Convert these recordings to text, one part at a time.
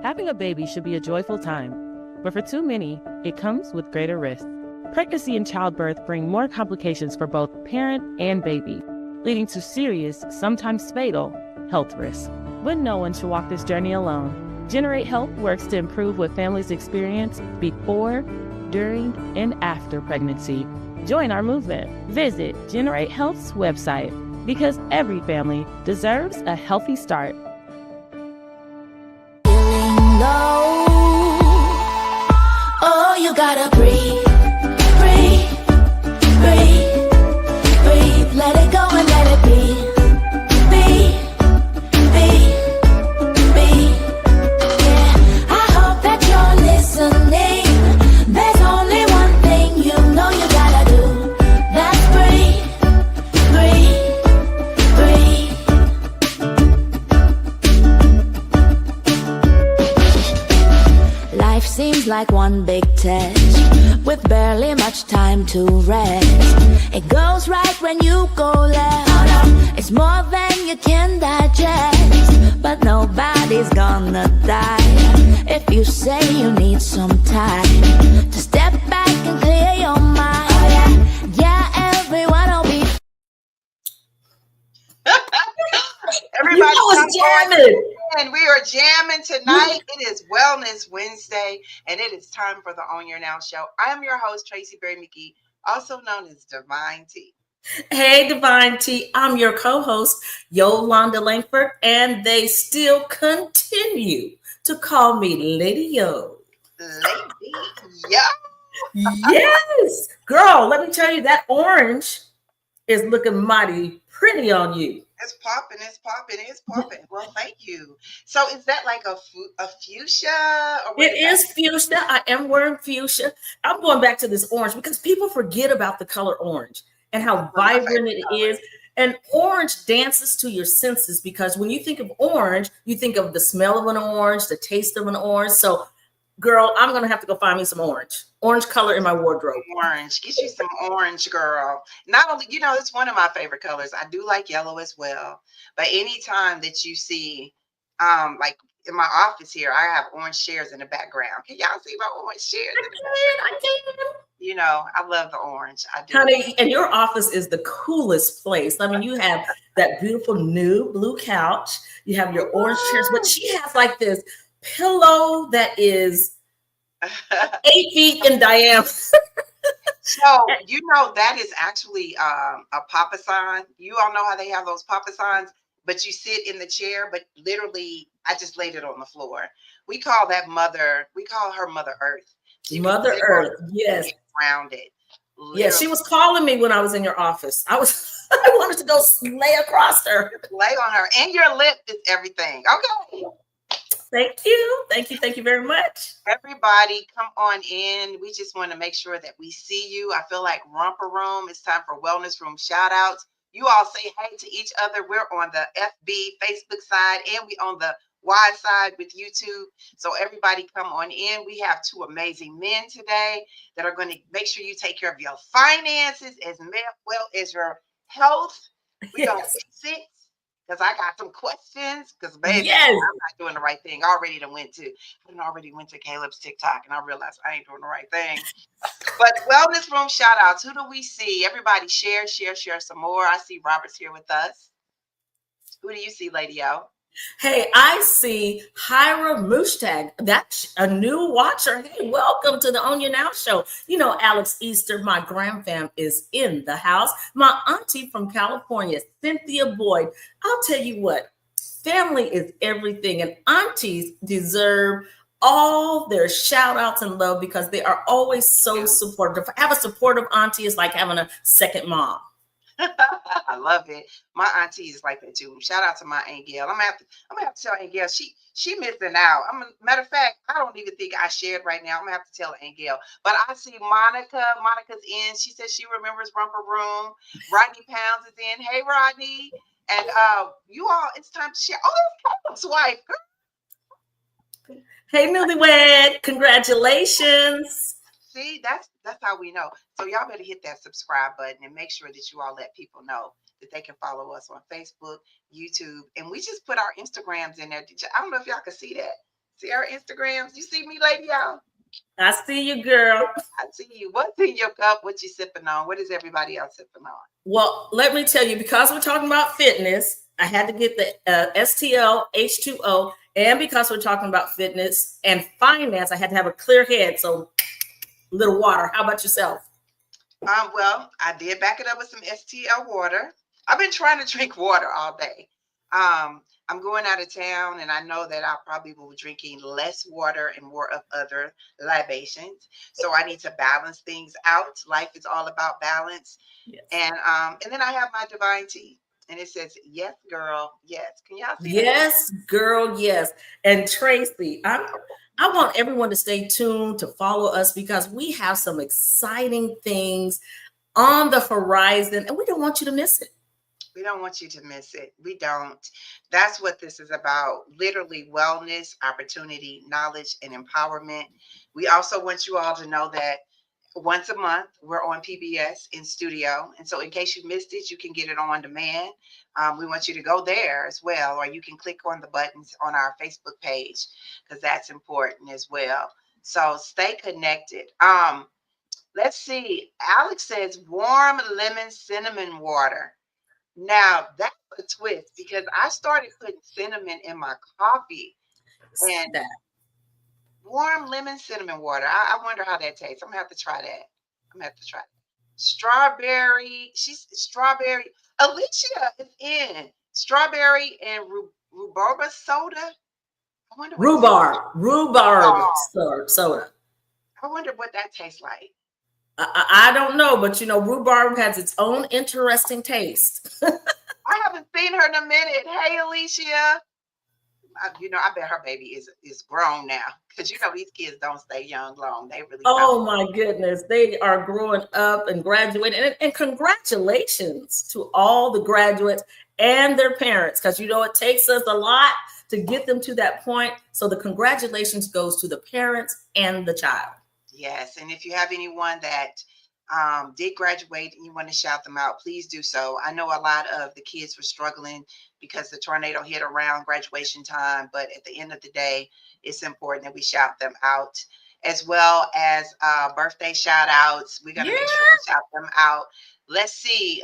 Having a baby should be a joyful time, but for too many, it comes with greater risks. Pregnancy and childbirth bring more complications for both parent and baby, leading to serious, sometimes fatal, health risks. But no one should walk this journey alone. Generate Health works to improve what families experience before, during, and after pregnancy. Join our movement. Visit Generate Health's website because every family deserves a healthy start. Feeling low. Oh, you gotta breathe, breathe, breathe, breathe. Let it go and let it be, be. Yeah, I hope that you're listening. There's only one thing you know you gotta do. That's breathe, breathe. Life seems like one big test with barely much time to rest. It goes right when you go left. It's more than you can digest, but nobody's gonna die if you say you need some time to step back and clear your mind. Oh yeah, everyone will be. Everybody, jamming. and we are jamming tonight. It is Wellness Wednesday, and it is time for the On Your Now show. I am your host, Tracy Berry McGee, also known as Divine T. Hey, Divine T. I'm your co-host, Yolanda Langford, and they still continue to call me Lady Yo. Lady Yo. Yes. Girl, let me tell you, that orange is looking mighty pretty on you. It's popping, it's popping, it's popping. Well, thank you. So is that like a fuchsia? Or It is fuchsia. I am wearing fuchsia. I'm going back to this orange because people forget about the color orange and how vibrant it is. And orange dances to your senses because when you think of orange, you think of the smell of an orange, the taste of an orange. So, girl, I'm going to have to go find me some orange color in my wardrobe. Orange. Get you some orange, girl. Not only, it's one of my favorite colors. I do like yellow as well. But anytime that you see, like in my office here, I have orange chairs in the background. Can y'all see my orange chairs? I can. I love the orange. I do. Honey, and your office is the coolest place. I mean, you have that beautiful new blue couch. You have your orange chairs, but she has like this pillow that is 8 feet in diameter. So, that is actually a papa sign. You all know how they have those papa signs, but you sit in the chair, but literally, I just laid it on the floor. We call her Mother Earth. Mother Earth, yes. Grounded. Yeah, she was calling me when I was in your office. I wanted to go lay across her. Lay on her. And your lip is everything. Okay. Thank you very much. Everybody, come on in. We just want to make sure that we see you. I feel like Romper Room. It's time for Wellness Room shout outs. You all say hey to each other. We're on the FB Facebook side and we on the Y side with YouTube. So everybody come on in. We have two amazing men today that are going to make sure you take care of your finances as well as your health. We're going to fix it. Because I got some questions. Because baby, I'm not doing the right thing. I already went to Caleb's TikTok and I realized I ain't doing the right thing. But Wellness Room shout outs. Who do we see? Everybody share some more. I see Robert's here with us. Who do you see, Lady O? Hey, I see Hyra Mushtag. That's a new watcher. Hey, welcome to the On Your Now show. Alex Easter, my grandfam, is in the house. My auntie from California, Cynthia Boyd. I'll tell you what, family is everything, and aunties deserve all their shout outs and love because they are always so supportive. To have a supportive auntie is like having a second mom. I love it. My auntie is like that too. Shout out to my Aunt Gail. I'm gonna have to tell Aunt Gail she missing out. Matter of fact, I don't even think I shared right now. I'm gonna have to tell Aunt Gail. But I see Monica. Monica's in. She says she remembers Romper Room. Rodney Pounds is in. Hey Rodney. And you all, it's time to share. Oh, that's Caleb's wife. Hey newlywed, congratulations. See, that's how we know. So y'all better hit that subscribe button and make sure that you all let people know that they can follow us on Facebook, YouTube, and we just put our Instagrams in there. I don't know if y'all can see that. See our Instagrams? You see me, lady, y'all? I see you, girl. I see you. What's in your cup? What you sipping on? What is everybody else sipping on? Well, let me tell you, because we're talking about fitness, I had to get the STL H2O. And because we're talking about fitness and finance, I had to have a clear head. So, little water. How about yourself? Well, I did back it up with some STL water. I've been trying to drink water all day. I'm going out of town, and I know that I probably will be drinking less water and more of other libations. So I need to balance things out. Life is all about balance. Yes. And then I have my divine tea, and it says, "Yes, girl, yes." Can y'all see that? Yes, girl, yes. And Tracy, I want everyone to stay tuned to follow us because we have some exciting things on the horizon, and we don't want you to miss it. We don't want you to miss it. We don't. That's what this is about. Literally wellness, opportunity, knowledge, and empowerment. We also want you all to know that once a month we're on PBS in studio. And so in case you missed it, you can get it on demand. We want you to go there as well, or you can click on the buttons on our Facebook page because that's important as well. So stay connected. Let's see. Alex says warm lemon cinnamon water. Now that's a twist because I started putting cinnamon in my coffee and That. warm lemon cinnamon water. I wonder how that tastes. I'm gonna have to try that. I'm gonna have to try that. Strawberry. She's strawberry. Alicia is in strawberry and rhubarb soda. I wonder what Rhubarb soda. I wonder what that tastes like. I don't know, but rhubarb has its own interesting taste. I haven't seen her in a minute. Hey, Alicia. I bet her baby is grown now because these kids don't stay young long. They really Oh my goodness, they are growing up and graduating, and congratulations to all the graduates and their parents because it takes us a lot to get them to that point. So the congratulations goes to the parents and the child. Yes, and if you have anyone that did graduate and you want to shout them out, please do so. I know a lot of the kids were struggling because the tornado hit around graduation time, but at the end of the day, it's important that we shout them out, as well as birthday shout outs. We're going to make sure we shout them out. Let's see.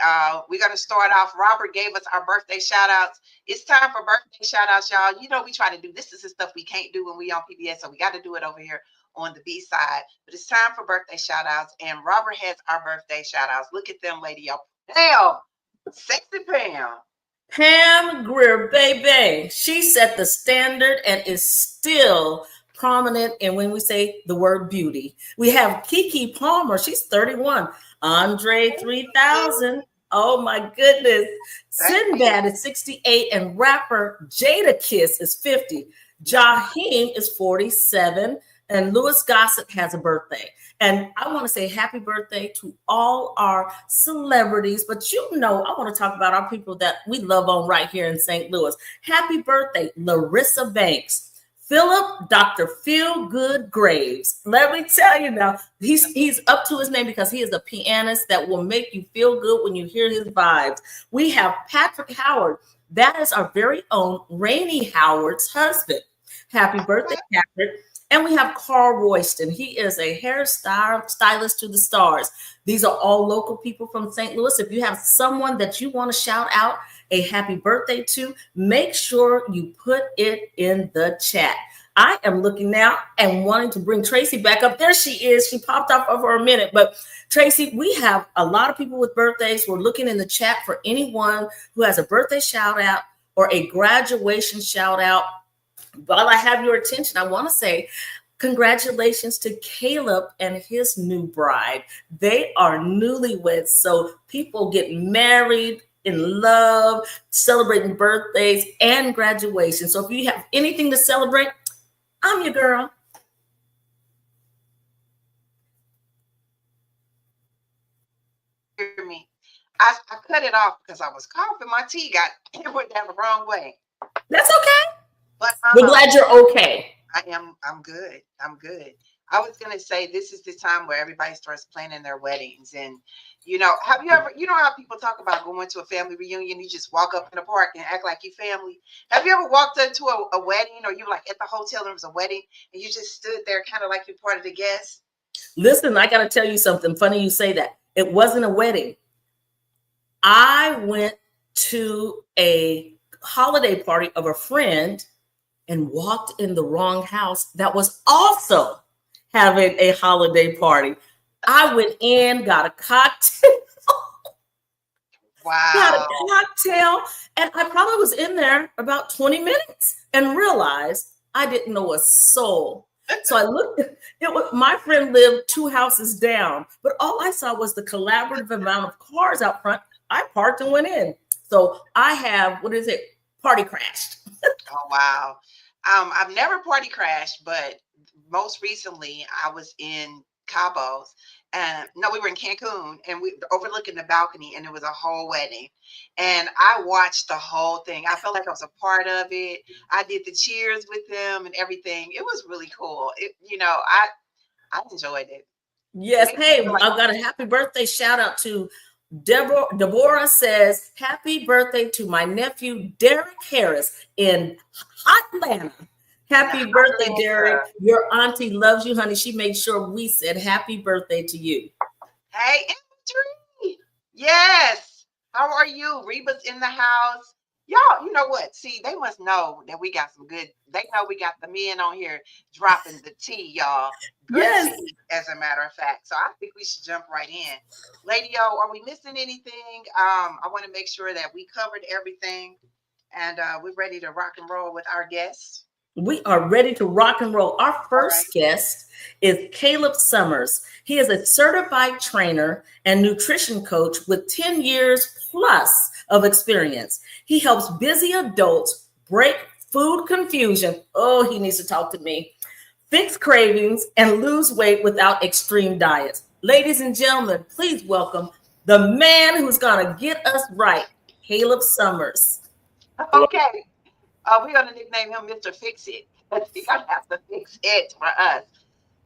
We're going to start off. Robert gave us our birthday shout outs. It's time for birthday shout outs, y'all. We try to do this. Is the stuff we can't do when we on PBS, so we got to do it over here on the B side. But it's time for birthday shout outs, and Robert has our birthday shout outs. Look at them, lady. Pam, sexy Pam Greer, baby. She set the standard and is still prominent. And when we say the word beauty, we have Kiki Palmer. She's 31. Andre 3000. Oh my goodness. Sinbad is 68, and rapper Jada Kiss is 50. Jaheim is 47. And Louis Gossett has a birthday. And I want to say happy birthday to all our celebrities. But I want to talk about our people that we love on right here in St. Louis. Happy birthday, Larissa Banks. Philip, Dr. Feel Good Graves. Let me tell you now, he's up to his name because he is a pianist that will make you feel good when you hear his vibes. We have Patrick Howard. That is our very own Rainey Howard's husband. Happy birthday, Patrick. And we have Carl Royston. He is a hairstylist to the stars. These are all local people from St. Louis. If you have someone that you want to shout out a happy birthday to, make sure you put it in the chat. I am looking now and wanting to bring Tracy back up. There she is. She popped off for a minute. But Tracy, we have a lot of people with birthdays. We're looking in the chat for anyone who has a birthday shout out or a graduation shout out. While I have your attention, I want to say congratulations to Caleb and his new bride. They are newlyweds. So people get married in love, celebrating birthdays and graduation. So if you have anything to celebrate, I'm your girl. Hear me. I cut it off because I was coughing. My tea it went down the wrong way. That's okay. But we're glad you're okay. I'm good. I'm good. I was gonna say this is the time where everybody starts planning their weddings, and have you ever, how people talk about going to a family reunion? You just walk up in the park and act like you family. Have you ever walked into a wedding, or you were like at the hotel and there was a wedding, and you just stood there kind of like you're part of the guests? Listen, I got to tell you something funny. You say that. It wasn't a wedding. I went to a holiday party of a friend and walked in the wrong house that was also having a holiday party. I went in, got a cocktail. Wow. Got a cocktail, and I probably was in there about 20 minutes and realized I didn't know a soul. So I looked, my friend lived 2 houses down, but all I saw was the collaborative amount of cars out front. I parked and went in. So I have, party crashed. Oh, wow. I've never party crashed, but most recently I was in Cabos, and no, we were in Cancun, and we overlooking the balcony, and it was a whole wedding, and I watched the whole thing. I felt like I was a part of it. I did the cheers with them and everything. It was really cool. I enjoyed it. Yes. Hey, I've got a happy birthday shout out to Deborah says, happy birthday to my nephew, Derek Harris in Atlanta. Happy birthday, Derek. Your auntie loves you, honey. She made sure we said happy birthday to you. Hey, Imagery. Yes. How are you? Reba's in the house. Y'all, you know what? See, they must know that we got some good. They know we got the men on here dropping the tea, y'all. Good yes. tea, as a matter of fact. So I think we should jump right in. Lady O, are we missing anything? I want to make sure that we covered everything, and we're ready to rock and roll with our guests. We are ready to rock and roll. Our first guest is Caleb Summers. He is a certified trainer and nutrition coach with 10 years plus of experience. He helps busy adults break food confusion. Oh, he needs to talk to me. Fix cravings and lose weight without extreme diets. Ladies and gentlemen, please welcome the man who's going to get us right, Caleb Summers. Okay. We're going to nickname him Mr. Fix It. He's going to have to fix it for us.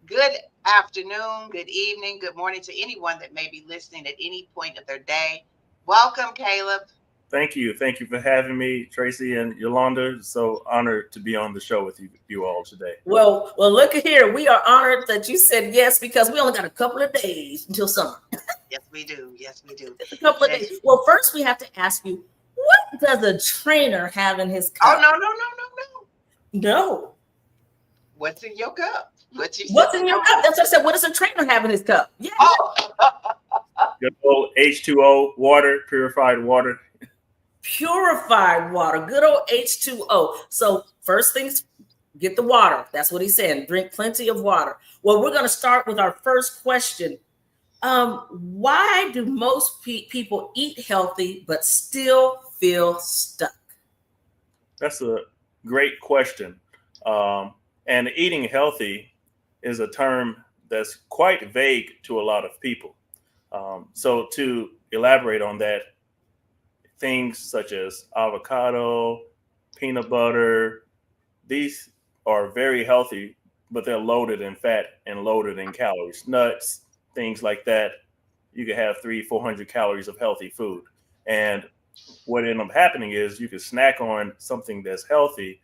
Good afternoon, good evening, good morning to anyone that may be listening at any point of their day. Welcome, Caleb. Thank you. Thank you for having me, Tracy and Yolanda. So honored to be on the show with you all today. Well, look at here. We are honored that you said yes, because we only got a couple of days until summer. Yes, we do. Yes, we do. Just a couple of days. Well, first we have to ask you, what does a trainer have in his cup? Oh, no. No. What's in your cup? What's in your cup? That's what I said. What does a trainer have in his cup? Yeah. Oh. Good old H2O water, purified water. Purified water. Good old H2O. So first things, get the water. That's what he's saying. Drink plenty of water. Well, we're going to start with our first question. Why do most people eat healthy but still feel stuck? That's a great question. And eating healthy is a term that's quite vague to a lot of people. So to elaborate on that, things such as avocado, peanut butter, these are very healthy, but they're loaded in fat and loaded in calories. Nuts, things like that. You could have 300-400 calories of healthy food. And what ended up happening is you could snack on something that's healthy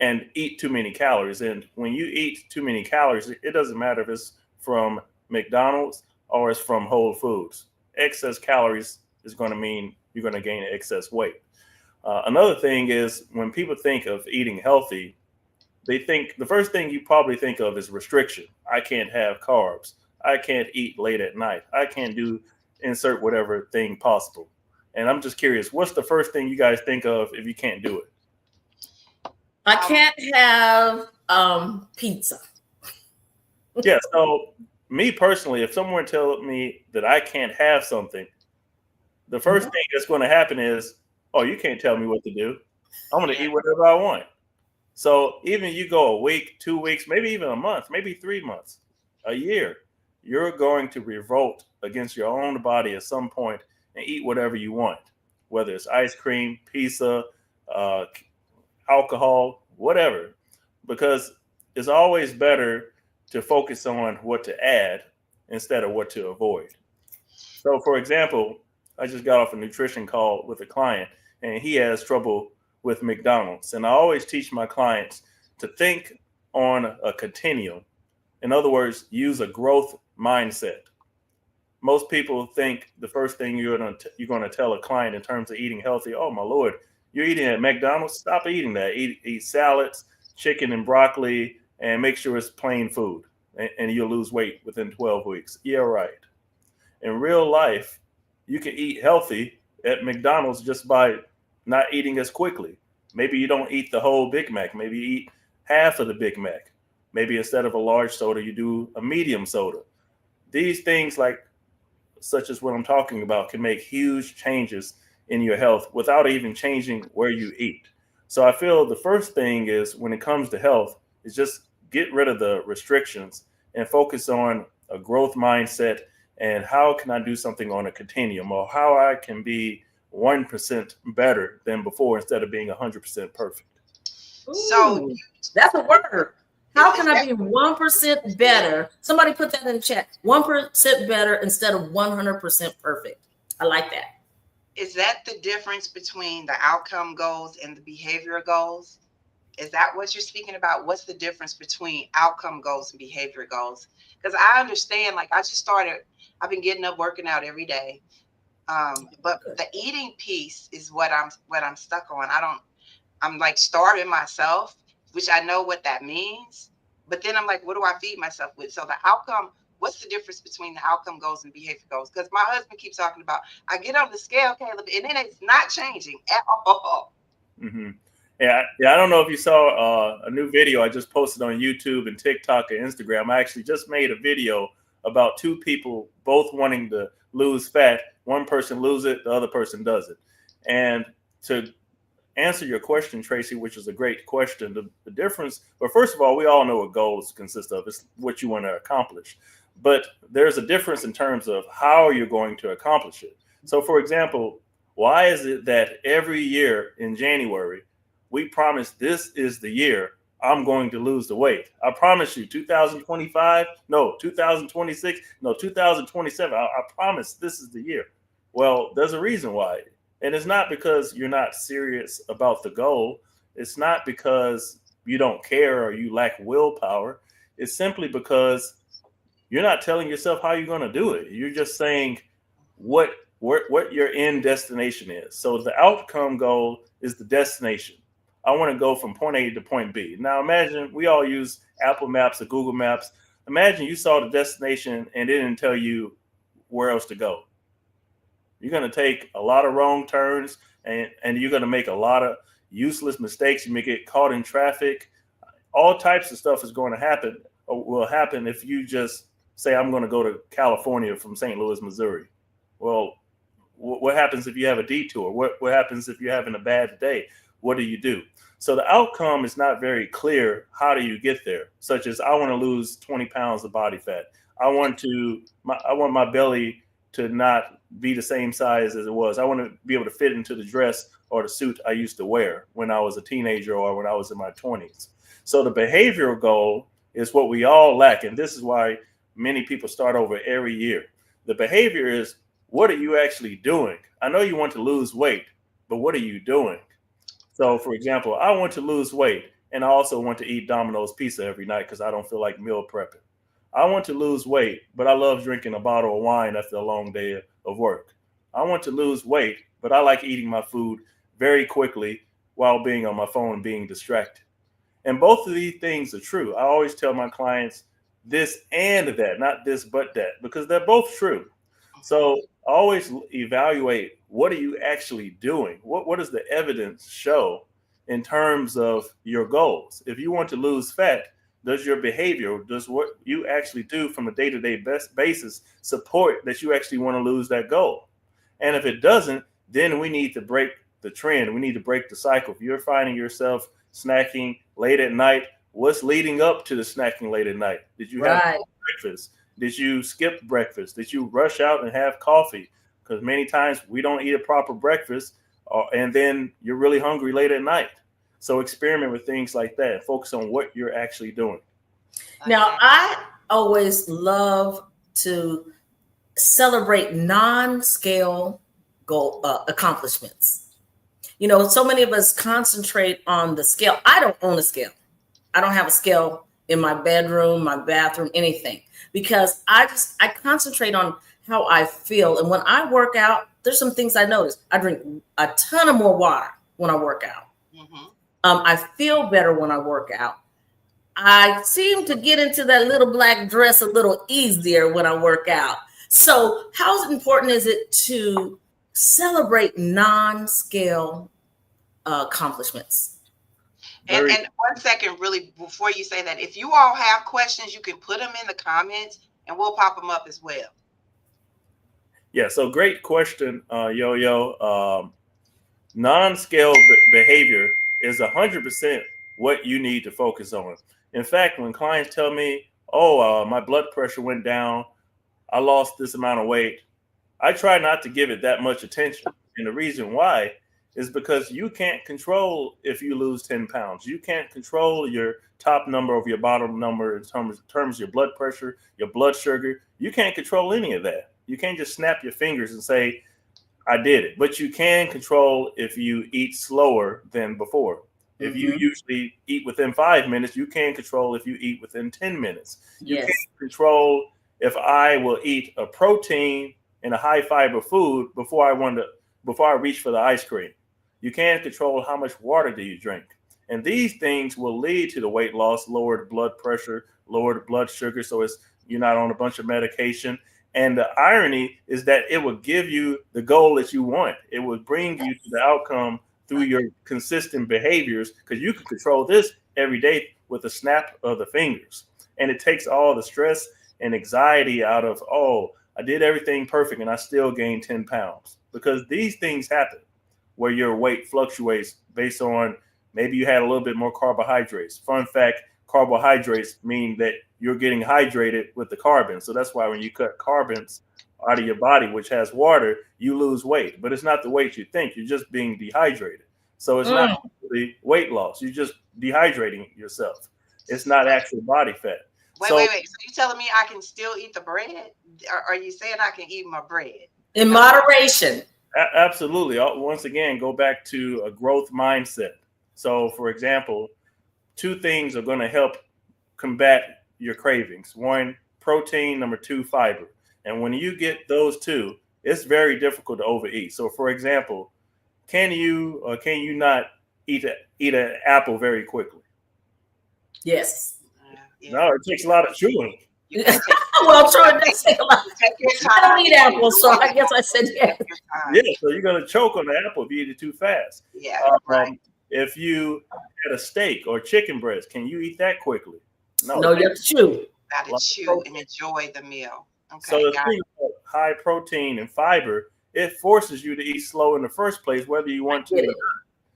and eat too many calories. And when you eat too many calories, it doesn't matter if it's from McDonald's or it's from Whole Foods. Excess calories is going to mean you're going to gain excess weight. Another thing is when people think of eating healthy, they think the first thing you probably think of is restriction. I can't have carbs. I can't eat late at night. I can't insert whatever thing possible. And I'm just curious, what's the first thing you guys think of if you can't do it? I can't have pizza. Yeah. So me personally, if someone tells me that I can't have something, the first thing that's going to happen is, oh, you can't tell me what to do. I'm going to eat whatever I want. So even you go a week, 2 weeks, maybe even a month, maybe 3 months, a year, you're going to revolt against your own body at some point and eat whatever you want, whether it's ice cream, pizza, alcohol, whatever, because it's always better to focus on what to add instead of what to avoid. So, for example, I just got off a nutrition call with a client, and he has trouble with McDonald's. And I always teach my clients to think on a continuum. In other words, use a growth mindset. Most people think the first thing you're going to tell a client in terms of eating healthy, oh my Lord, you're eating at McDonald's? Stop eating that. Eat salads, chicken and broccoli, and make sure it's plain food, and you'll lose weight within 12 weeks. Yeah, right. In real life, you can eat healthy at McDonald's just by not eating as quickly. Maybe you don't eat the whole Big Mac. Maybe you eat half of the Big Mac. Maybe instead of a large soda, you do a medium soda. These things, such as what I'm talking about, can make huge changes in your health without even changing where you eat. So I feel the first thing is, when it comes to health, is just get rid of the restrictions and focus on a growth mindset and how can I do something on a continuum, or how I can be 1% better than before instead of being 100% perfect. So that's a word. How can I be 1% better? Somebody put that in the chat. 1% better instead of 100% perfect. I like that. Is that the difference between the outcome goals and the behavior goals? Is that what you're speaking about? What's the difference between outcome goals and behavior goals? Because I understand, I've been getting up, working out every day. But the eating piece is what I'm stuck on. I'm like starving myself, which I know what that means. But then I'm like, what do I feed myself with? So the outcome, what's the difference between the outcome goals and behavior goals? Because my husband keeps talking about, I get on the scale, Caleb, and then it's not changing at all. Mm-hmm. Yeah. I don't know if you saw a new video I just posted on YouTube and TikTok and Instagram. I actually just made a video about two people both wanting to lose fat. One person loses it, the other person does it. And to answer your question, Tracy, which is a great question, the difference, well, first of all, we all know what goals consist of. It's what you want to accomplish. But there's a difference in terms of how you're going to accomplish it. So, for example, why is it that every year in January, we promise this is the year I'm going to lose the weight? I promise you, 2025, no, 2026, no, 2027. I promise this is the year. Well, there's a reason why. And it's not because you're not serious about the goal. It's not because you don't care or you lack willpower. It's simply because you're not telling yourself how you're going to do it. You're just saying what your end destination is. So the outcome goal is the destination. I want to go from point A to point B. Now imagine, we all use Apple Maps or Google Maps. Imagine you saw the destination and it didn't tell you where else to go. You're going to take a lot of wrong turns, and you're going to make a lot of useless mistakes. You may get caught in traffic. All types of stuff is going to happen, or will happen, if you just say, I'm going to go to California from St. Louis, Missouri. Well, what happens if you have a detour? What happens if you're having a bad day? What do you do? So the outcome is not very clear. How do you get there? Such as, I want to lose 20 pounds of body fat. I want my belly to not be the same size as it was. I want to be able to fit into the dress or the suit I used to wear when I was a teenager or when I was in my 20s. So the behavioral goal is what we all lack. And this is why many people start over every year. The behavior is, what are you actually doing? I know you want to lose weight, but what are you doing? So, for example, I want to lose weight, and I also want to eat Domino's pizza every night because I don't feel like meal prepping. I want to lose weight, but I love drinking a bottle of wine after a long day of work. I want to lose weight, but I like eating my food very quickly while being on my phone and being distracted. And both of these things are true. I always tell my clients this and that, not this but that, because they're both true. So always evaluate, what are you actually doing? What does the evidence show in terms of your goals? If you want to lose fat, does your behavior, does what you actually do from a day-to-day basis support that you actually want to lose that goal? And if it doesn't, then we need to break the trend. We need to break the cycle. If you're finding yourself snacking late at night, what's leading up to the snacking late at night? Did you have breakfast? Did you skip breakfast? Did you rush out and have coffee? Because many times we don't eat a proper breakfast, and then you're really hungry late at night. So experiment with things like that. Focus on what you're actually doing. Now, Okay. I always love to celebrate non-scale goal accomplishments. You know, so many of us concentrate on the scale. I don't own a scale. I don't have a scale in my bedroom, my bathroom, anything, because I concentrate on how I feel. And when I work out, there's some things I notice. I drink a ton of more water when I work out. Mm-hmm. I feel better when I work out. I seem to get into that little black dress a little easier when I work out. So, how important is it to celebrate non-scale accomplishments? And Very, and 1 second, really, before you say that, if you all have questions, you can put them in the comments, and we'll pop them up as well. yeah. So great question, Yo-Yo. Non-scale behavior is 100% what you need to focus on. In fact, when clients tell me, "Oh, my blood pressure went down, I lost this amount of weight," I try not to give it that much attention. And the reason why is because you can't control if you lose 10 pounds. You can't control your top number over your bottom number in terms of your blood pressure, your blood sugar. You can't control any of that. You can't just snap your fingers and say, I did it. But you can control if you eat slower than before. If you usually eat within 5 minutes, you can control if you eat within 10 minutes. You Yes. can't control if I will eat a protein and a high fiber food before I reach for the ice cream. You can't control how much water do you drink. And these things will lead to the weight loss, lowered blood pressure, lowered blood sugar. So you're not on a bunch of medication. And the irony is that it will give you the goal that you want. It will bring you to the outcome through your consistent behaviors, because you can control this every day with a snap of the fingers. And it takes all the stress and anxiety out of, oh, I did everything perfect and I still gained 10 pounds. Because these things happen where your weight fluctuates based on maybe you had a little bit more carbohydrates. Fun fact, carbohydrates mean that you're getting hydrated with the carbon. So that's why when you cut carbons out of your body, which has water, you lose weight. But it's not the weight you think. You're just being dehydrated. So it's not really weight loss. You're just dehydrating yourself. It's not actual body fat. Wait. So you telling me I can still eat the bread? Are you saying I can eat my bread? In moderation. Absolutely. Once again, go back to a growth mindset. So, for example, 2 things are going to help combat your cravings. 1, protein. Number 2, fiber. And when you get those 2, it's very difficult to overeat. So, for example, can you or can you not eat an apple very quickly? Yes. Yeah. No, it takes a lot of chewing. Well, I'm sure it does take a lot. Take your time. I don't eat apples, so I guess I said yes. Yeah, so you're going to choke on the apple if you eat it too fast. Yeah, right. If you had a steak or chicken breast, can you eat that quickly? No, you have to chew. Got to chew and enjoy the meal. Okay. So the thing about high protein and fiber, it forces you to eat slow in the first place, whether you want to or not.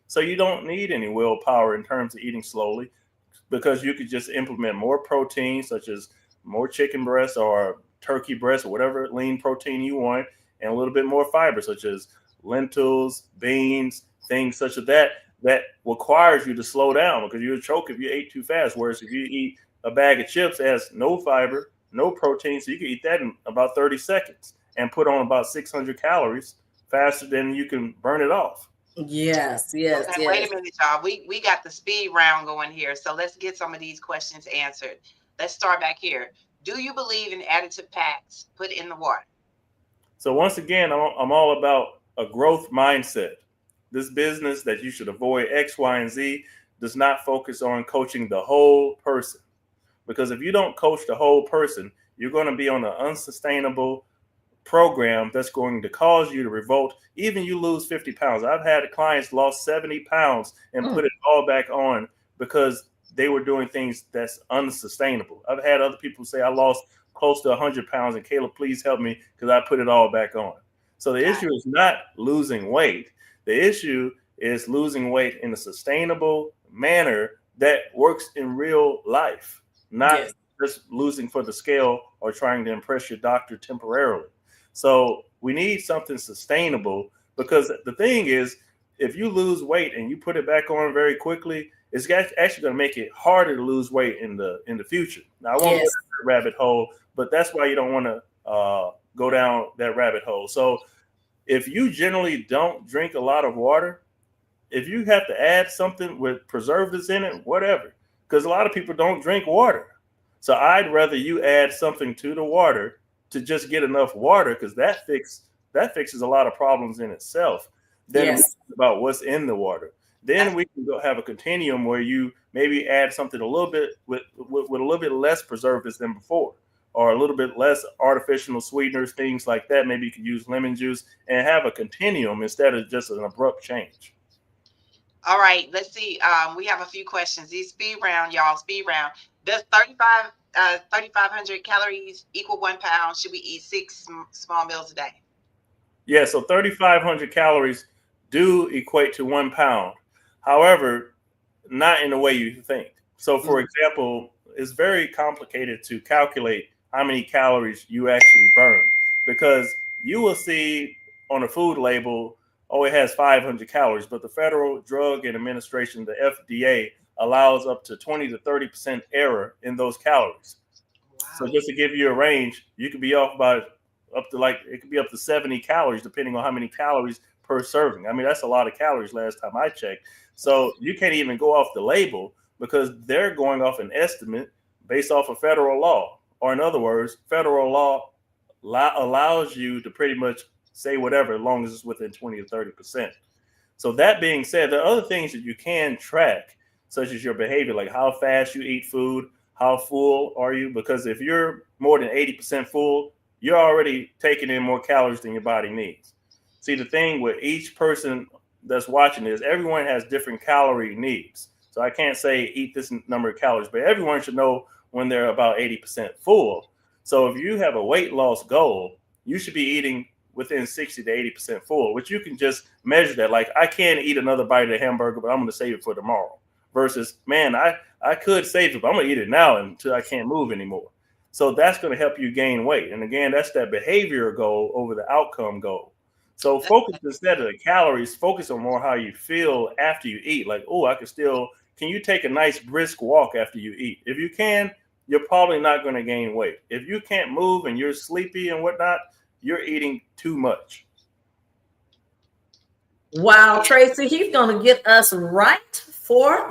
So you don't need any willpower in terms of eating slowly, because you could just implement more protein, such as more chicken breast or turkey breast or whatever lean protein you want, and a little bit more fiber, such as lentils, beans, things such as that requires you to slow down, because you'll choke if you ate too fast. Whereas if you eat a bag of chips, it has no fiber, no protein, so you can eat that in about 30 seconds and put on about 600 calories faster than you can burn it off. Yes. Okay, wait a minute, y'all. We got the speed round going here. So let's get some of these questions answered. Let's start back here. Do you believe in additive packs put in the water? So once again, I'm all about a growth mindset. This business that you should avoid X, Y, and Z does not focus on coaching the whole person. Because if you don't coach the whole person, you're going to be on an unsustainable program that's going to cause you to revolt. Even you lose 50 pounds. I've had clients lost 70 pounds and put it all back on because they were doing things that's unsustainable. I've had other people say, I lost close to 100 pounds and Caleb, please help me because I put it all back on. So the issue is not losing weight. The issue is losing weight in a sustainable manner that works in real life, not just losing for the scale or trying to impress your doctor temporarily. So we need something sustainable, because the thing is, if you lose weight and you put it back on very quickly, it's actually going to make it harder to lose weight in the future. Now, I won't go Yes. down that rabbit hole, but that's why you don't want to go down that rabbit hole. So if you generally don't drink a lot of water, if you have to add something with preservatives in it, whatever, because a lot of people don't drink water. So I'd rather you add something to the water to just get enough water, because that fixes a lot of problems in itself. Then Yes. about what's in the water. Then we can go have a continuum where you maybe add something a little bit with a little bit less preservatives than before, or a little bit less artificial sweeteners, things like that. Maybe you could use lemon juice and have a continuum instead of just an abrupt change. All right, let's see. We have a few questions. These speed round, y'all. Speed round. Does 3,500 calories equal 1 pound? Should we eat 6 small meals a day? Yeah, so 3,500 calories do equate to 1 pound. However, not in the way you think. So, for example, it's very complicated to calculate how many calories you actually burn, because you will see on a food label, oh, it has 500 calories, but the Federal Drug Administration, the FDA, allows up to 20 to 30% error in those calories. Wow. So just to give you a range, you could be off about up to it could be up to 70 calories, depending on how many calories per serving. I mean, that's a lot of calories last time I checked. So you can't even go off the label, because they're going off an estimate based off of federal law. Or in other words, federal law allows you to pretty much say whatever, as long as it's within 20 to 30%. So that being said, there are other things that you can track, such as your behavior, like how fast you eat food, how full are you? Because if you're more than 80% full, you're already taking in more calories than your body needs. See, the thing with each person that's watching is everyone has different calorie needs. So I can't say eat this number of calories, but everyone should know when they're about 80% full. So if you have a weight loss goal, you should be eating within 60 to 80% full, which you can just measure that. Like, I can't eat another bite of the hamburger, but I'm going to save it for tomorrow. Versus, man, I could save it, but I'm going to eat it now until I can't move anymore. So that's going to help you gain weight. And again, that's that behavior goal over the outcome goal. So focus, instead of the calories, focus on more how you feel after you eat. Like, oh, can you take a nice brisk walk after you eat? If you can, you're probably not going to gain weight. If you can't move and you're sleepy and whatnot, you're eating too much. Wow, Tracy, he's going to get us right for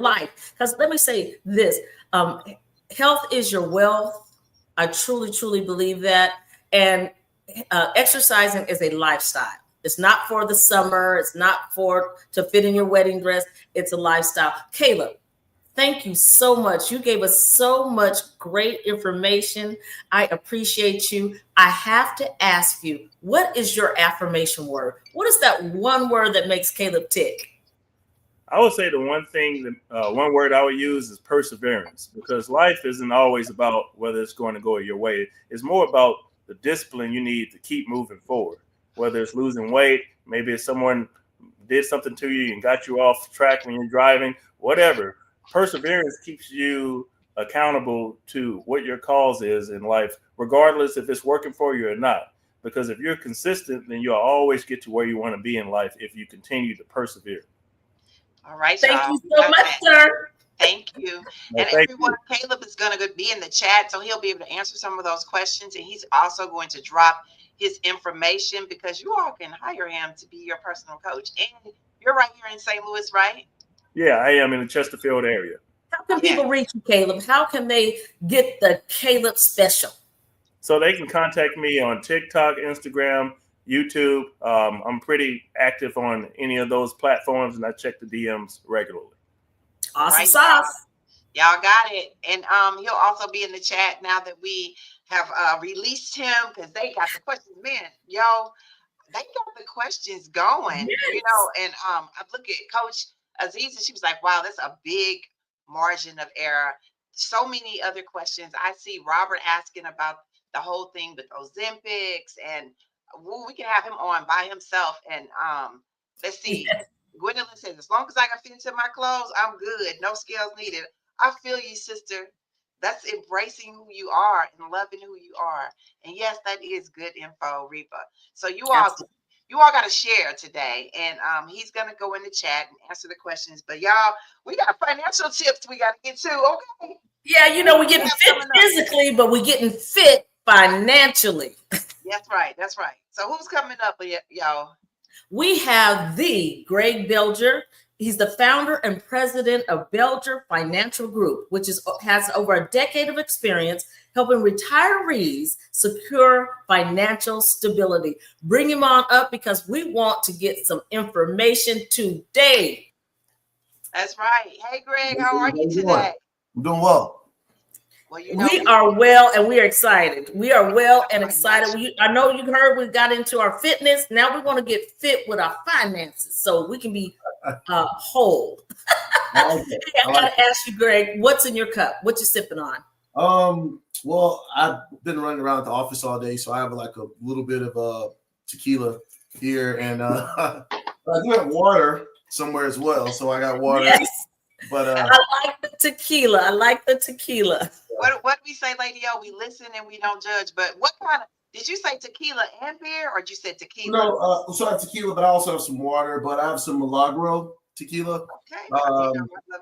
life. Because let me say this, health is your wealth. I truly, truly believe that. And exercising is a lifestyle. It's not for the summer. It's not to fit in your wedding dress. It's a lifestyle. Caleb, thank you so much. You gave us so much great information. I appreciate you. I have to ask you, what is your affirmation word? What is that one word that makes Caleb tick? I would say the one word I would use is perseverance, because life isn't always about whether it's going to go your way. It's more about the discipline you need to keep moving forward, whether it's losing weight, maybe if someone did something to you and got you off track when you're driving, whatever. Perseverance keeps you accountable to what your cause is in life, regardless if it's working for you or not. Because if you're consistent, then you'll always get to where you want to be in life if you continue to persevere. All right, Thank y'all. you so much, sir. Thank you. Well, and thank everyone, you. Caleb is going to be in the chat, so he'll be able to answer some of those questions. And he's also going to drop his information, because you all can hire him to be your personal coach. And you're right here in St. Louis, right? Yeah, I am in the Chesterfield area. How can people reach you, Caleb? How can they get the Caleb special? So they can contact me on TikTok, Instagram, YouTube. I'm pretty active on any of those platforms, and I check the DMs regularly. Awesome Right, sauce. Y'all got it. And he'll also be in the chat now that we have released him, because they got the questions. Man, yo, they got the questions going, Yes. and I look at Coach Aziza, she was like, wow, that's a big margin of error. So many other questions. I see Robert asking about the whole thing with Ozempics, and we can have him on by himself. And let's see. Yes. Gwendolyn says, as long as I can fit into my clothes, I'm good. No scales needed. I feel you, sister. That's embracing who you are and loving who you are. And yes, that is good info, Reba. So you all you all got to share today. And he's going to go in the chat and answer the questions. But y'all, we got financial tips we got to get to. Okay. Yeah, we're getting fit physically, but we're getting fit financially. That's right. That's right. So who's coming up, y'all? We have the Greg Belger. He's the founder and president of Belger Financial Group, which has over a decade of experience helping retirees secure financial stability. Bring him on up because we want to get some information today. That's right. Hey, Greg, how are you today? I'm doing well. Well, we are well and we are excited. We are well and excited. I know you heard we got into our fitness. Now we want to get fit with our finances so we can be whole. I got to ask you, Greg, what's in your cup? What you sipping on? Well, I've been running around the office all day, so I have like a little bit of tequila here, and I do have water somewhere as well. So I got water. Yes. But I like the tequila. What do we say, Lady O? We listen and we don't judge. But what kind of, did you say tequila and beer, or did you say tequila? No, so I have tequila, but I also have some water. But I have some Milagro tequila. Okay, I love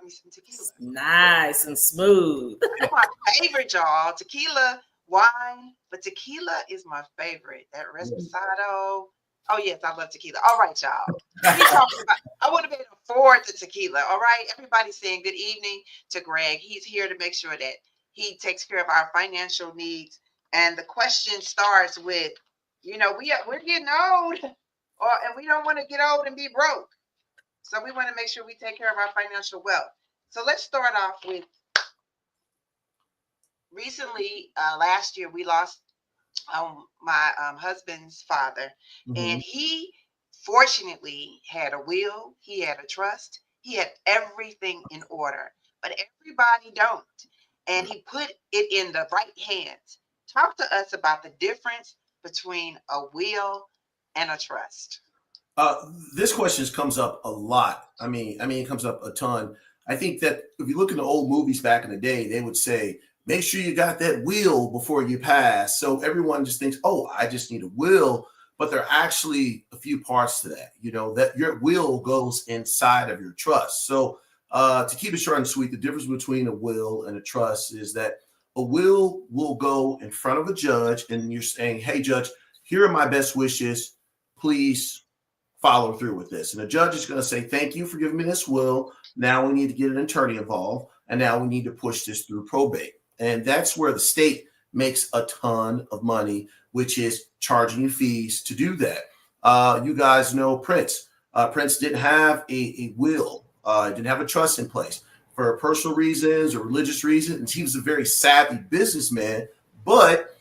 me some tequila. Nice and smooth. That's my favorite, y'all. Tequila, wine, but tequila is my favorite. That Reposado. Oh yes, I love tequila. All right, y'all. I want to be able to afford the tequila. All right, everybody's saying good evening to Greg. He's here to make sure that he takes care of our financial needs. And the question starts with, we're getting old, and we don't want to get old and be broke. So we want to make sure we take care of our financial wealth. So let's start off with recently, last year, we lost my husband's father, and he fortunately had a will, he had a trust, he had everything in order, but everybody don't. And he put it in the right hands. Talk to us about the difference between a will and a trust. This question comes up a lot. I mean, it comes up a ton. I think that if you look in the old movies back in the day, they would say, make sure you got that will before you pass. So everyone just thinks, oh, I just need a will. But there are actually a few parts to that, that your will goes inside of your trust. So to keep it short and sweet, the difference between a will and a trust is that a will go in front of a judge and you're saying, hey, judge, here are my best wishes. Please follow through with this. And the judge is going to say, thank you for giving me this will. Now we need to get an attorney involved. And now we need to push this through probate. And that's where the state makes a ton of money, which is charging you fees to do that. You guys know Prince. Prince didn't have a will, didn't have a trust in place for personal reasons or religious reasons. He was a very savvy businessman, but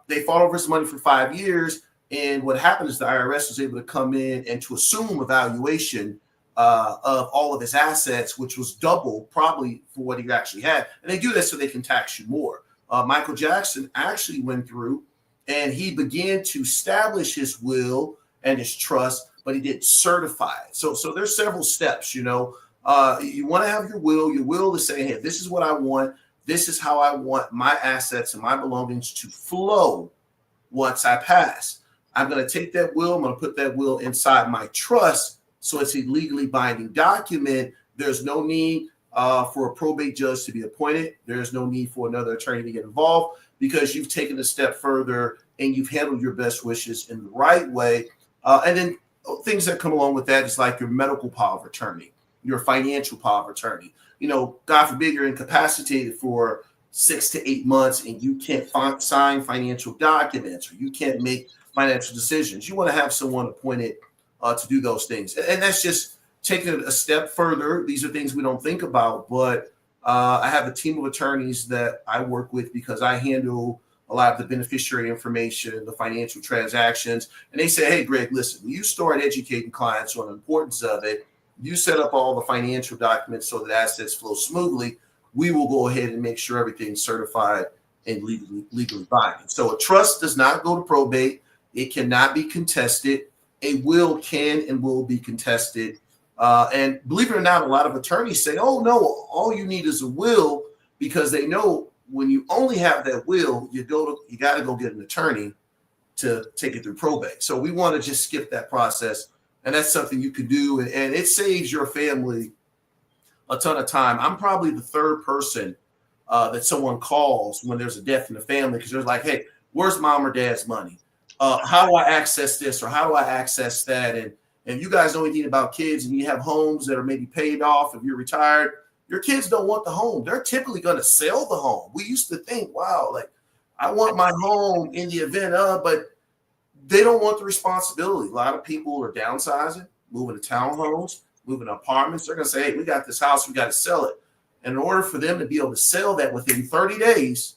they fought over his money for 5 years. And what happened is the IRS was able to come in and to assume a valuation of all of his assets, which was double probably for what he actually had. And they do that so they can tax you more. Michael Jackson actually went through and he began to establish his will and his trust, but he didn't certify it. So there's several steps, you want to have your will. Your will is saying, hey, this is what I want. This is how I want my assets and my belongings to flow once I pass. I'm going to take that will. I'm going to put that will inside my trust. So it's a legally binding document. There's no need for a probate judge to be appointed. There's no need for another attorney to get involved because you've taken a step further and you've handled your best wishes in the right way. And then things that come along with that is like your medical power of attorney, your financial power of attorney. God forbid you're incapacitated for 6 to 8 months and you can't sign financial documents or you can't make financial decisions. You want to have someone appointed to do those things. And that's just taking it a step further. These are things we don't think about, but I have a team of attorneys that I work with because I handle a lot of the beneficiary information, the financial transactions. And they say, hey, Greg, listen, when you start educating clients on the importance of it, you set up all the financial documents so that assets flow smoothly, we will go ahead and make sure everything's certified and legally binding. So a trust does not go to probate. It cannot be contested. A will can and will be contested. And believe it or not, a lot of attorneys say, oh, no, all you need is a will because they know when you only have that will, you got to go get an attorney to take it through probate. So we want to just skip that process. And that's something you can do. And it saves your family a ton of time. I'm probably the third person that someone calls when there's a death in the family, because they're like, hey, where's mom or dad's money? How do I access this, or how do I access that? And you guys know anything about kids, and you have homes that are maybe paid off if you're retired, your kids don't want the home. They're typically going to sell the home. We used to think, wow, like I want my home in the event of, but they don't want the responsibility. A lot of people are downsizing, moving to townhomes, moving to apartments. They're going to say, hey, we got this house, we got to sell it. And in order for them to be able to sell that within 30 days,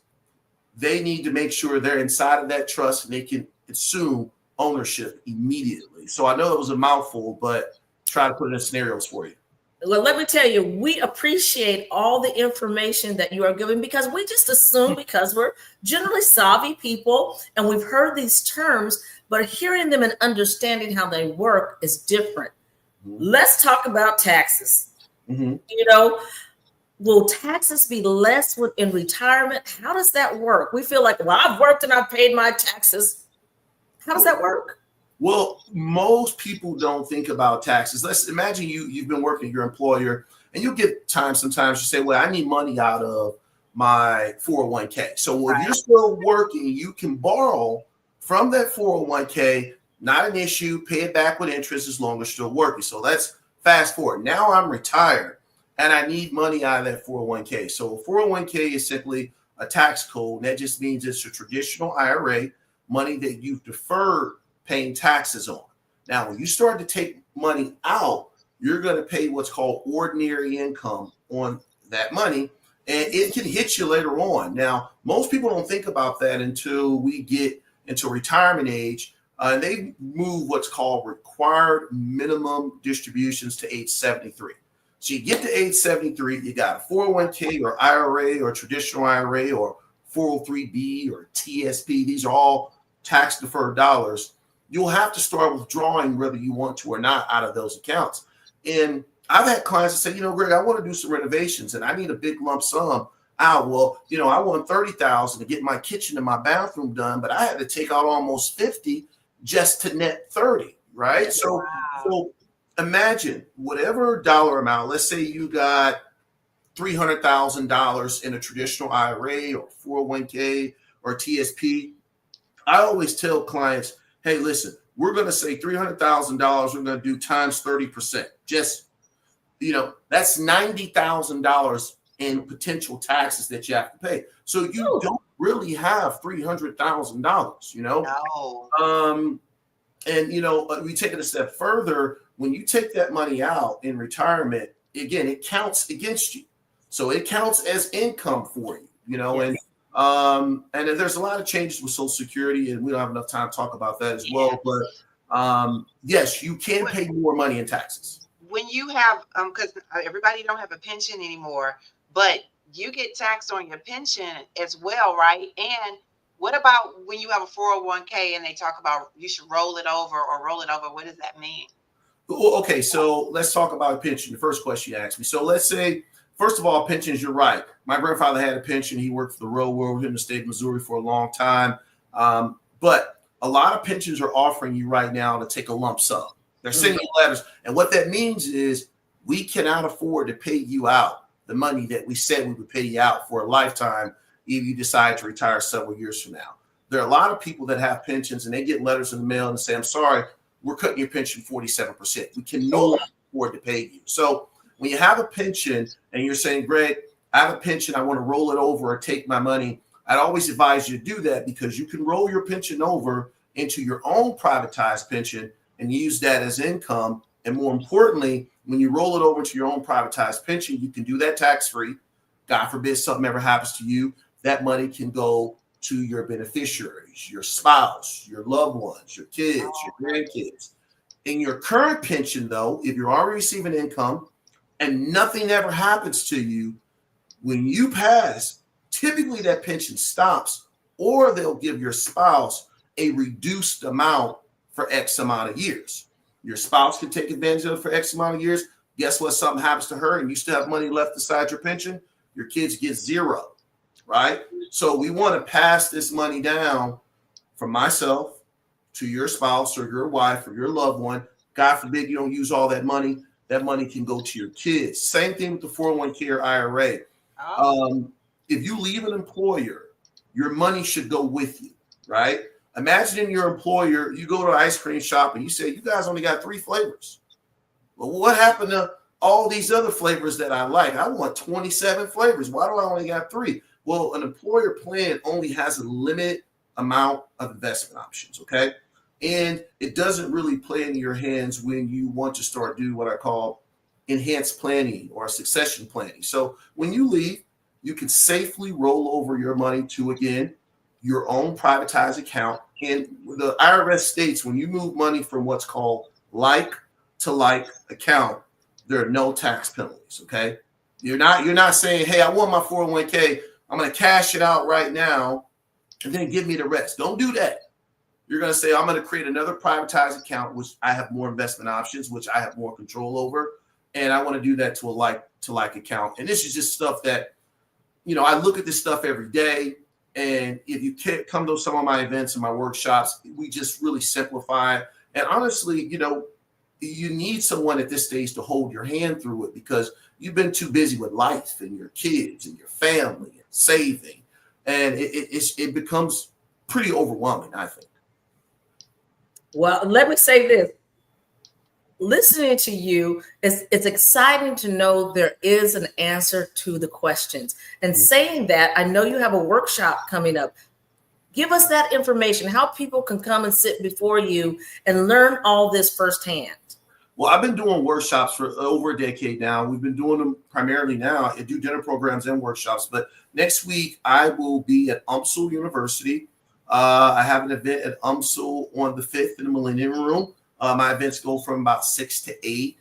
they need to make sure they're inside of that trust and they can assume ownership immediately. So I know it was a mouthful, but try to put it in scenarios for you. Well, let me tell you, we appreciate all the information that you are giving, because we just assume, because we're generally savvy people and we've heard these terms, but hearing them and understanding how they work is different. Let's talk about taxes. You know, will taxes be less in retirement? How does that work? We feel like, well, I've worked and I've paid my taxes. How does that work? Well, most people don't think about taxes. Let's imagine you've been working at your employer, and you get times sometimes you say, well, I need money out of my 401k. So when you're still working, you can borrow from that 401k, not an issue, pay it back with interest as long as you're still working. So let's fast forward. Now I'm retired and I need money out of that 401k. So 401k is simply a tax code. That just means it's a traditional IRA, money that you've deferred paying taxes on. Now, when you start to take money out, you're going to pay what's called ordinary income on that money, and it can hit you later on. Now, most people don't think about that until we get into retirement age, and they move what's called required minimum distributions to age 73. So you get to age 73, you got a 401k or IRA or traditional IRA or 403b or TSP. These are all tax deferred dollars. You'll have to start withdrawing whether you want to or not out of those accounts. And I've had clients that say, you know, Greg, I want to do some renovations and I need a big lump sum out. Well, you know, I want $30,000 to get my kitchen and my bathroom done, but I had to take out almost 50 just to net 30, right? So imagine whatever dollar amount, let's say you got $300,000 in a traditional IRA or 401k or TSP. I always tell clients, hey, listen, we're going to say $300,000. We're going to do times 30%. Just, you know, that's $90,000 in potential taxes that you have to pay. So you don't really have $300,000, you know? No. And, you know, we take it a step further. When you take that money out in retirement, again, it counts against you. So it counts as income for you, you know, Yes. And there's a lot of changes with Social Security, and we don't have enough time to talk about that as well. But yes, you can pay more money in taxes. When you have, because everybody don't have a pension anymore, but you get taxed on your pension as well, right? And what about when you have a 401k and they talk about you should roll it over or roll it over? What does that mean? Okay, so let's talk about a pension. The first question you asked me. So let's say, first of all, pensions, you're right. My grandfather had a pension. He worked for the railroad in the state of Missouri for a long time. But a lot of pensions are offering you right now to take a lump sum. They're sending you letters. And what that means is we cannot afford to pay you out the money that we said we would pay you out for a lifetime if you decide to retire several years from now. There are a lot of people that have pensions and they get letters in the mail and say, I'm sorry, we're cutting your pension 47%. We can no longer afford to pay you. So when you have a pension and you're saying, Greg, I have a pension, I want to roll it over or take my money, I'd always advise you to do that, because you can roll your pension over into your own privatized pension and use that as income. And more importantly, when you roll it over into your own privatized pension, you can do that tax-free. God forbid something ever happens to you, that money can go to your beneficiaries, your spouse, your loved ones, your kids, your grandkids. In your current pension, though, if you're already receiving income and nothing ever happens to you, when you pass, typically that pension stops, or they'll give your spouse a reduced amount for X amount of years. Your spouse can take advantage of it for X amount of years. Guess what? Something happens to her and you still have money left aside your pension. Your kids get zero, right? So we want to pass this money down from myself to your spouse or your wife or your loved one. God forbid you don't use all that money. That money can go to your kids. Same thing with the 401k or IRA. If you leave an employer, your money should go with you, right? Imagine your employer, you go to an ice cream shop and you say, you guys only got 3 flavors. Well, what happened to all these other flavors that I like? I want 27 flavors. Why do I only got 3? Well, an employer plan only has a limited amount of investment options, okay? And it doesn't really play into your hands when you want to start doing what I call enhanced planning or succession planning. So when you leave, you can safely roll over your money to, again, your own privatized account. And the IRS states when you move money from what's called like to like account, there are no tax penalties, okay? You're not saying, hey, I want my 401k, I'm going to cash it out right now and then give me the rest. Don't do that. You're going to say, I'm going to create another privatized account, which I have more investment options, which I have more control over. And I want to do that to a like account. And this is just stuff that, I look at this stuff every day. And if you can't come to some of my events and my workshops, we just really simplify. And honestly, you need someone at this stage to hold your hand through it because you've been too busy with life and your kids and your family and saving. And it becomes pretty overwhelming, I think. Well, let me say this. Listening to you, it's exciting to know there is an answer to the questions. And saying that, I know you have a workshop coming up. Give us that information, how people can come and sit before you and learn all this firsthand. Well, I've been doing workshops for over a decade now. We've been doing them primarily now. I do dinner programs and workshops. But next week, I will be at UMSL University. I have an event at UMSL on the 5th in the Millennium Room. My events go from about 6 to 8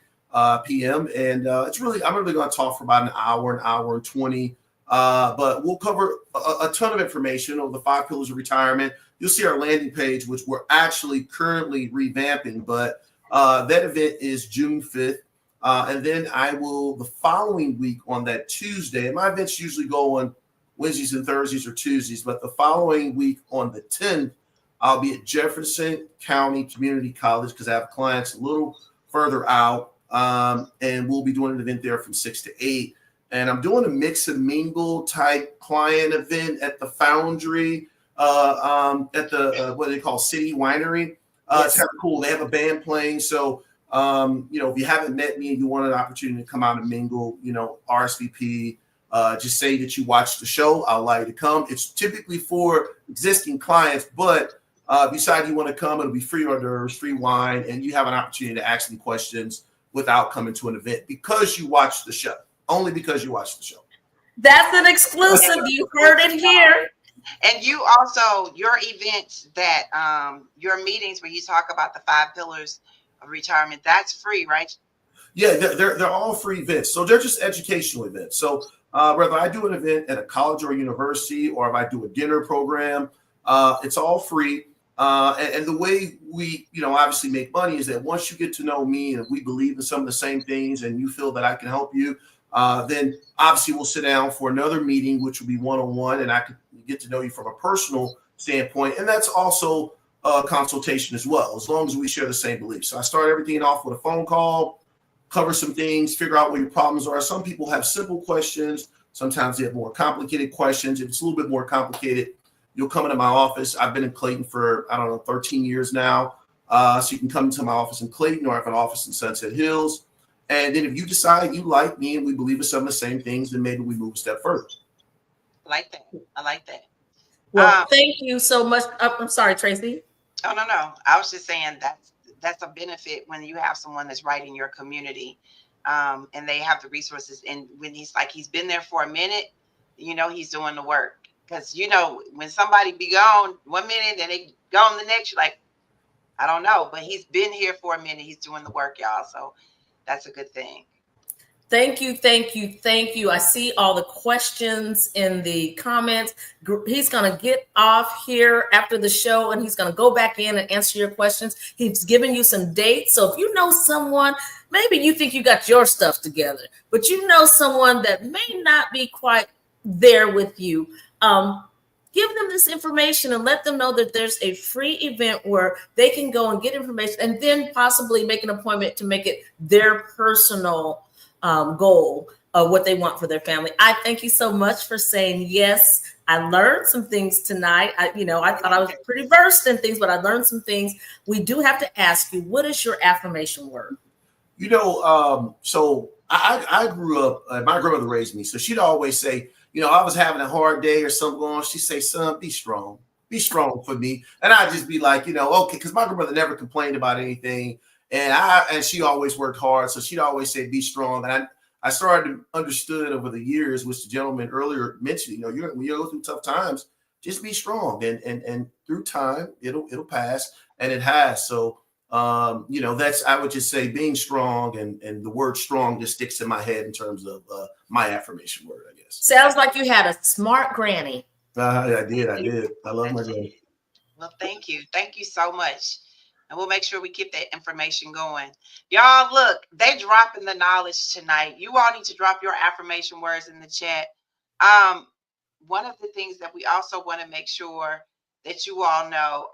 p.m. And I'm really going to talk for about an hour and 20. But we'll cover a ton of information over the 5 pillars of retirement. You'll see our landing page, which we're actually currently revamping. But that event is June 5th. And then the following week on that Tuesday, and my events usually go on Wednesdays and Thursdays or Tuesdays, but the following week on the 10th, I'll be at Jefferson County Community College because I have clients a little further out, and we'll be doing an event there from 6 to 8. And I'm doing a mix and mingle type client event at the Foundry, at the what they call City Winery. It's kind of cool. They have a band playing. So, if you haven't met me and you want an opportunity to come out and mingle, RSVP, just say that you watched the show. I'll allow you to come. It's typically for existing clients, but if you decide you want to come, it'll be free hors d'oeuvres, free wine, and you have an opportunity to ask me questions without coming to an event because you watched the show. Only because you watched the show. That's an exclusive. You heard it here. And you also, your events that, your meetings where you talk about the 5 pillars of retirement, that's free, right? Yeah, they're all free events. So they're just educational events. So whether I do an event at a college or a university, or if I do a dinner program, it's all free. And the way we, obviously make money is that once you get to know me and we believe in some of the same things and you feel that I can help you, then obviously we'll sit down for another meeting, which will be one-on-one, and I can get to know you from a personal standpoint. And that's also a consultation as well, as long as we share the same beliefs. So I start everything off with a phone call, cover some things, figure out what your problems are. Some people have simple questions. Sometimes they have more complicated questions. If it's a little bit more complicated, you'll come into my office. I've been in Clayton for, 13 years now. So you can come into my office in Clayton, or I have an office in Sunset Hills. And then if you decide you like me and we believe in some of the same things, then maybe we move a step further. I like that. Well, thank you so much. I'm sorry, Tracy. Oh, no. I was just saying that's a benefit when you have someone that's right in your community, and they have the resources. And when he's been there for a minute, he's doing the work. Because, when somebody be gone 1 minute and they gone the next, you're like, I don't know. But he's been here for a minute. He's doing the work, y'all. So that's a good thing. Thank you. I see all the questions in the comments. He's going to get off here after the show and he's going to go back in and answer your questions. He's giving you some dates. So if you know someone, maybe you think you got your stuff together, but you know someone that may not be quite there with you, give them this information and let them know that there's a free event where they can go and get information and then possibly make an appointment to make it their personal goal of what they want for their family. I thank you so much for saying yes. I learned some things tonight. I thought I was pretty versed in things, but I learned some things. We do have to ask you, what is your affirmation word? So I grew up, my grandmother raised me. So she'd always say, I was having a hard day or something going on. She'd say, son, be strong for me. And I'd just be like, okay. Cause my grandmother never complained about anything. And she always worked hard. So she'd always say, be strong. And I started to understood over the years, which the gentleman earlier mentioned, when you go through tough times, just be strong. And through time, it'll pass. And it has. So, I would just say being strong, and the word strong just sticks in my head in terms of my affirmation word, I guess. Sounds like you had a smart granny. I did. I love my granny. Well, thank you. Thank you so much. And we'll make sure we keep that information going. Y'all, look, they dropping the knowledge tonight. You all need to drop your affirmation words in the chat. One of the things that we also want to make sure that you all know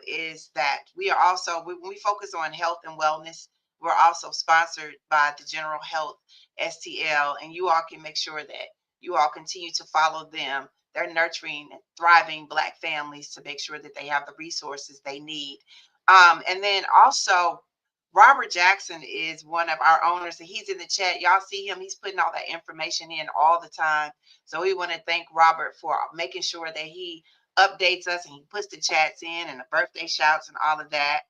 is that we are also, when we focus on health and wellness, we're also sponsored by the General Health STL, and you all can make sure that you all continue to follow them. They're nurturing and thriving Black families to make sure that they have the resources they need. And then also, Robert Jackson is one of our owners, and he's in the chat. Y'all see him. He's putting all that information in all the time. So we want to thank Robert for making sure that he updates us and he puts the chats in and the birthday shouts and all of that.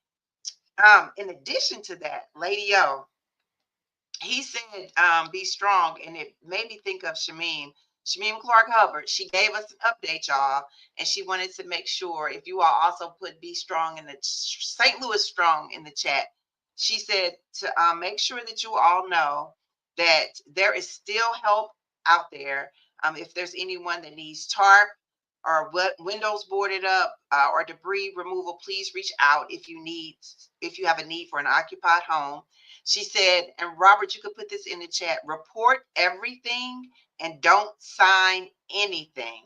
In addition to that, Lady O, he said, be strong. And it made me think of Shamim Clark Hubbard. She gave us an update, y'all, and she wanted to make sure if you all also put be strong in the St. Louis strong in the chat. She said to make sure that you all know that there is still help out there. If there's anyone that needs tarp or windows boarded up or debris removal, please reach out if you have a need for an occupied home. She said, and Robert, you could put this in the chat, report everything and don't sign anything.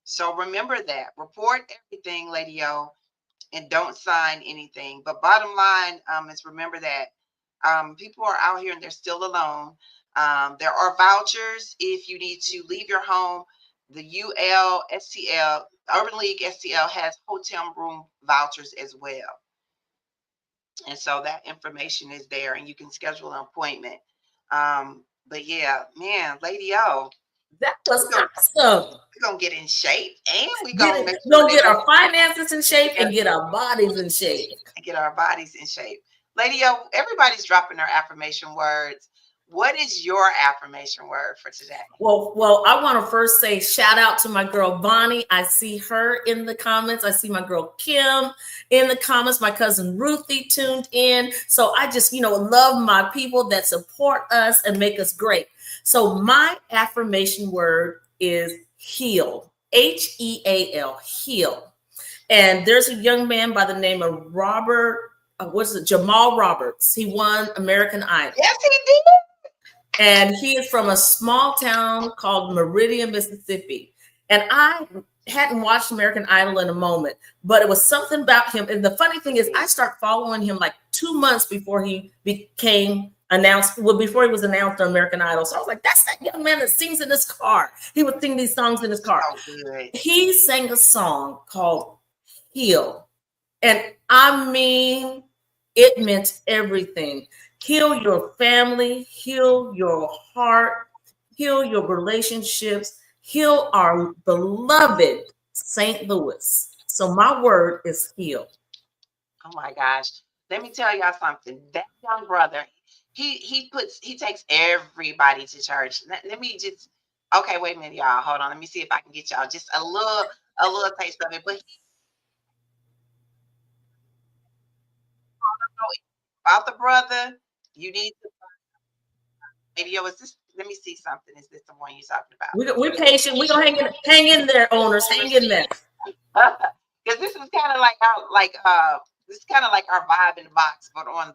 So remember that. Report everything, Lady O, and don't sign anything. But bottom line is remember that people are out here and they're still alone. There are vouchers if you need to leave your home. The UL STL, Urban League STL, has hotel room vouchers as well. And so that information is there and you can schedule an appointment. But yeah, man, Lady O, that was awesome. We're going to get in shape and we're going to get our finances in shape and get our bodies in shape. And get our bodies in shape. Lady O, everybody's dropping their affirmation words. What is your affirmation word for today? Well, I want to first say shout out to my girl Bonnie. I see her in the comments. I see my girl Kim in the comments. My cousin Ruthie tuned in. So I just, love my people that support us and make us great. So my affirmation word is heal. HEAL, heal. And there's a young man by the name of Jamal Roberts. He won American Idol. Yes, he did. And he is from a small town called Meridian, Mississippi. And I hadn't watched American Idol in a moment, but it was something about him. And the funny thing is, I started following him like 2 months before he before he was announced on American Idol. So I was like, that's that young man that sings in his car. He would sing these songs in his car. Oh, he sang a song called Heal. And I mean, it meant everything. Heal your family, heal your heart, heal your relationships, heal our beloved St. Louis. So my word is heal. Oh my gosh. Let me tell y'all something. That young brother, he takes everybody to church. Let me just, okay, wait a minute, y'all. Hold on. Let me see if I can get y'all just a little taste of it. But about the brother, you need to maybe is this, let me see something. Is this the one you're talking about? We're patient. We're gonna hang in there, owners. Hang in there. Because this is kind of like our vibe in the box, but on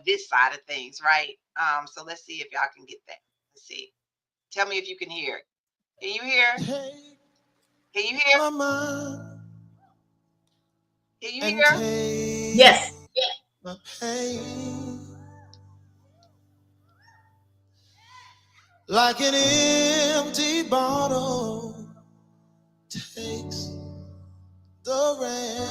this side of things, right? So let's see if y'all can get that. Let's see. Tell me if you can hear it. Can you hear? Can you hear? my mind Can you and hear? take Yes. my pain like an empty bottle takes the rain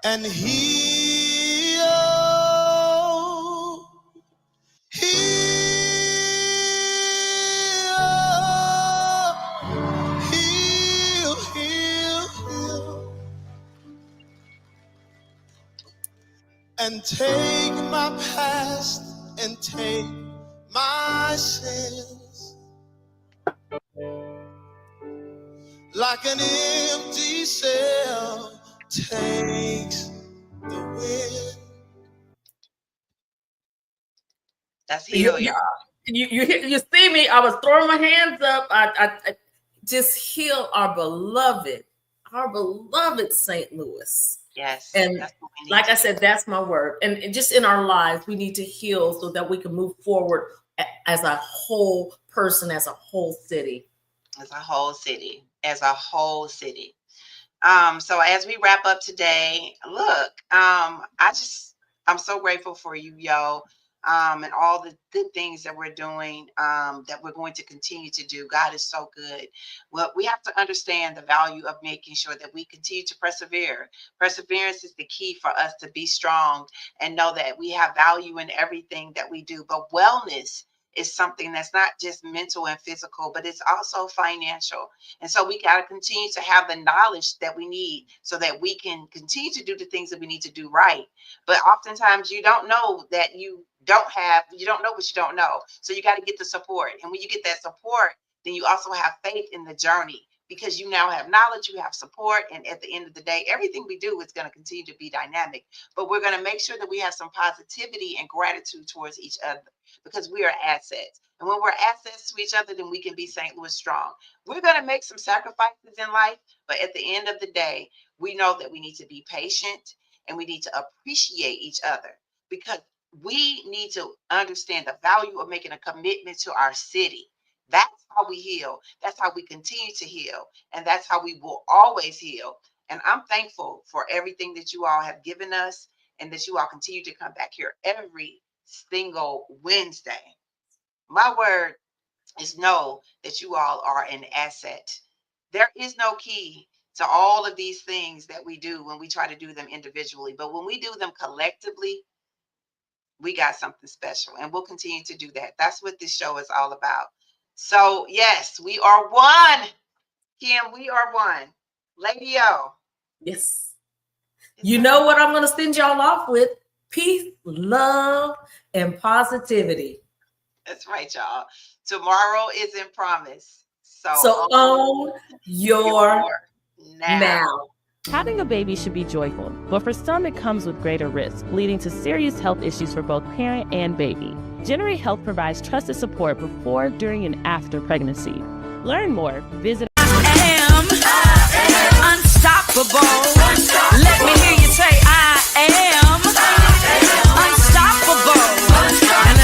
and heal, heal, heal, heal, and take my past and take my sins like an empty cell takes the wind. That's heal, y'all. You see me? I was throwing my hands up. I just heal our beloved St. Louis. Yes. And that's what we need like to I said, that's my word. And just in our lives, we need to heal so that we can move forward as a whole person, as a whole city. as a whole city, as a whole city. So as we wrap up today, look, I'm so grateful for you, yo, and all the good things that we're doing, that we're going to continue to do. God is so good. Well, we have to understand the value of making sure that we continue to persevere. Perseverance is the key for us to be strong and know that we have value in everything that we do. But wellness is something that's not just mental and physical, but it's also financial. And so we got to continue to have the knowledge that we need so that we can continue to do the things that we need to do right. But oftentimes you don't know that you don't know what you don't know. So you got to get the support. And when you get that support, then you also have faith in the journey because you now have knowledge, you have support. And at the end of the day, everything we do is going to continue to be dynamic. But we're going to make sure that we have some positivity and gratitude towards each other because we are assets. And when we're assets to each other, then we can be St. Louis strong. We're going to make some sacrifices in life, but at the end of the day, we know that we need to be patient and we need to appreciate each other because we need to understand the value of making a commitment to our city. That's how we heal. That's how we continue to heal. And that's how we will always heal. And I'm thankful for everything that you all have given us and that you all continue to come back here every single Wednesday. My word is know that you all are an asset. There is no key to all of these things that we do when we try to do them individually. But when we do them collectively, we got something special. And we'll continue to do that. That's what this show is all about. So, yes, we are one. Kim, we are one. Lady O. Yes. You know what I'm going to send y'all off with? Peace, love, and positivity. That's right, y'all. Tomorrow isn't promised. So own your now. Having a baby should be joyful, but for some it comes with greater risk, leading to serious health issues for both parent and baby. Generate Health provides trusted support before, during, and after pregnancy. Learn more, visit